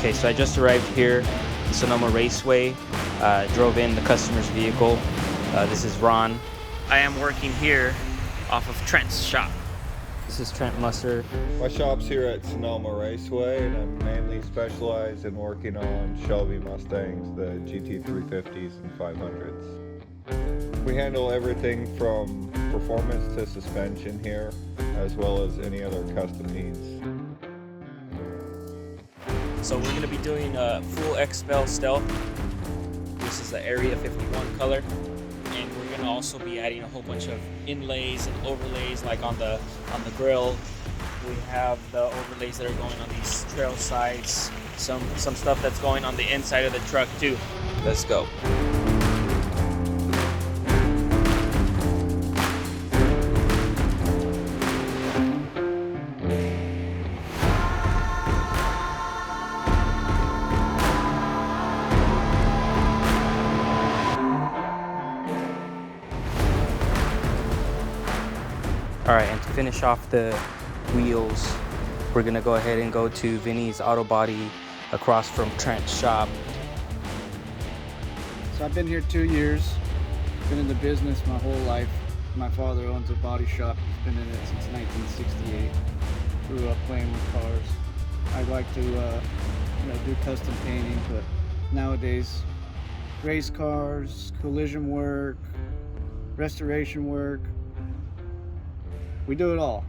Okay, so I just arrived here, Sonoma Raceway, drove in the customer's vehicle. This is Ron. I am working here off of Trent's shop. This is Trent Musser. My shop's here at Sonoma Raceway, and I'm mainly specialized in working on Shelby Mustangs, the GT350s and 500s. We handle everything from performance to suspension here, as well as any other custom needs. So we're going to be doing a full Xpel Stealth. This is the Area 51 color. And we're going to also be adding a whole bunch of inlays and overlays, like on the grill. We have the overlays that are going on these trail sides. Some stuff that's going on the inside of the truck too. Let's go. All right, and to finish off the wheels, we're gonna go ahead and go to Vinny's Auto Body across from Trent's shop. So I've been here 2 years, been in the business my whole life. My father owns a body shop, he's been in it since 1968. Grew up playing with cars. I like to do custom painting, but nowadays, race cars, collision work, restoration work, we do it all.